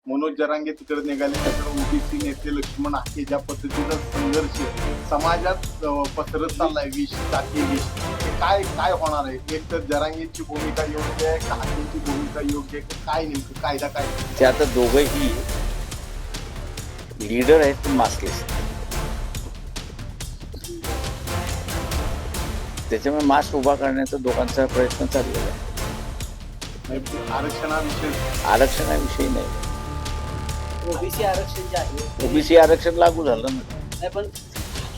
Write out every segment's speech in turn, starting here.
मनोज जरांगे तिकडे निघाले, त्याकडे ओबीसी नेते लक्ष्मण हाके ज्या पद्धतीचा संघर्ष समाजात पसरत चाललाय, विष जाती विष, ते काय काय होणार आहे? एक तर जरांगेची भूमिका योग्य आहे का हाकेंची भूमिका योग्य आहे? काय नेमकं कायदा काय? ते आता दोघंही लीडर आहेत पण मासलेस, त्याच्यामुळे मास्क उभा करण्याचा दोघांचा प्रयत्न चाललेला आहे. आरक्षणाविषयी नाही, ओबीसी आरक्षण जे आहे ओबीसी आरक्षण लागू झालं ना, नाही पण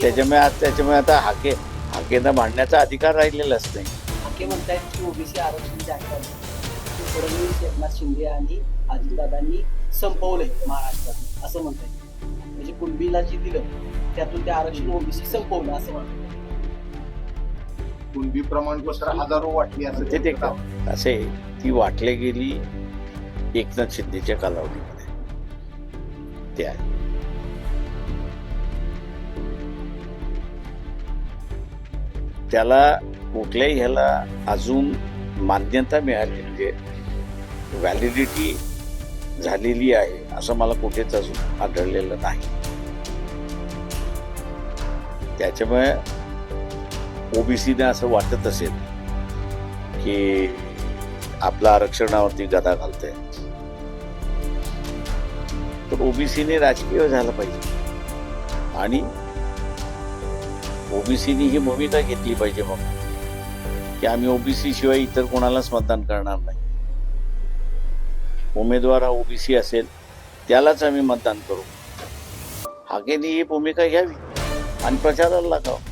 त्याच्यामुळे आता हाकेंना भांडण्याचा अधिकार राहिलेलाच नाही. हाके म्हणतायत की ओबीसी आरक्षण जे आहे ते फडणवीस, एकनाथ शिंदे आणि अजितदादांनी संपवलंय महाराष्ट्रात असं म्हणतायत. म्हणजे कुणबीला जे दिलं त्यातून ते आरक्षण ओबीसी संपवलं असं म्हणतात. कुणबी प्रमाणपत्र हजारो वाटली असं ते असे ती वाटली गेली एकनाथ शिंदेच्या कालावधीमध्ये. ते आहे त्याला कुठल्याही ह्याला अजून मान्यता मिळाली, म्हणजे व्हॅलिडिटी झालेली आहे असं मला कुठेच अजून आढळलेलं नाही. त्याच्यामुळे ओबीसीने असं वाटत असेल की आपल्या आरक्षणावरती गदा घालतंय, तर ओबीसीने राजकीय झालं पाहिजे आणि ओबीसीने ही भूमिका घेतली पाहिजे मग की आम्ही ओबीसी शिवाय इतर कोणालाच मतदान करणार नाही. उमेदवार हा ओबीसी असेल त्यालाच आम्ही मतदान करू. हाकेने ही भूमिका घ्यावी आणि प्रचाराला लागावं.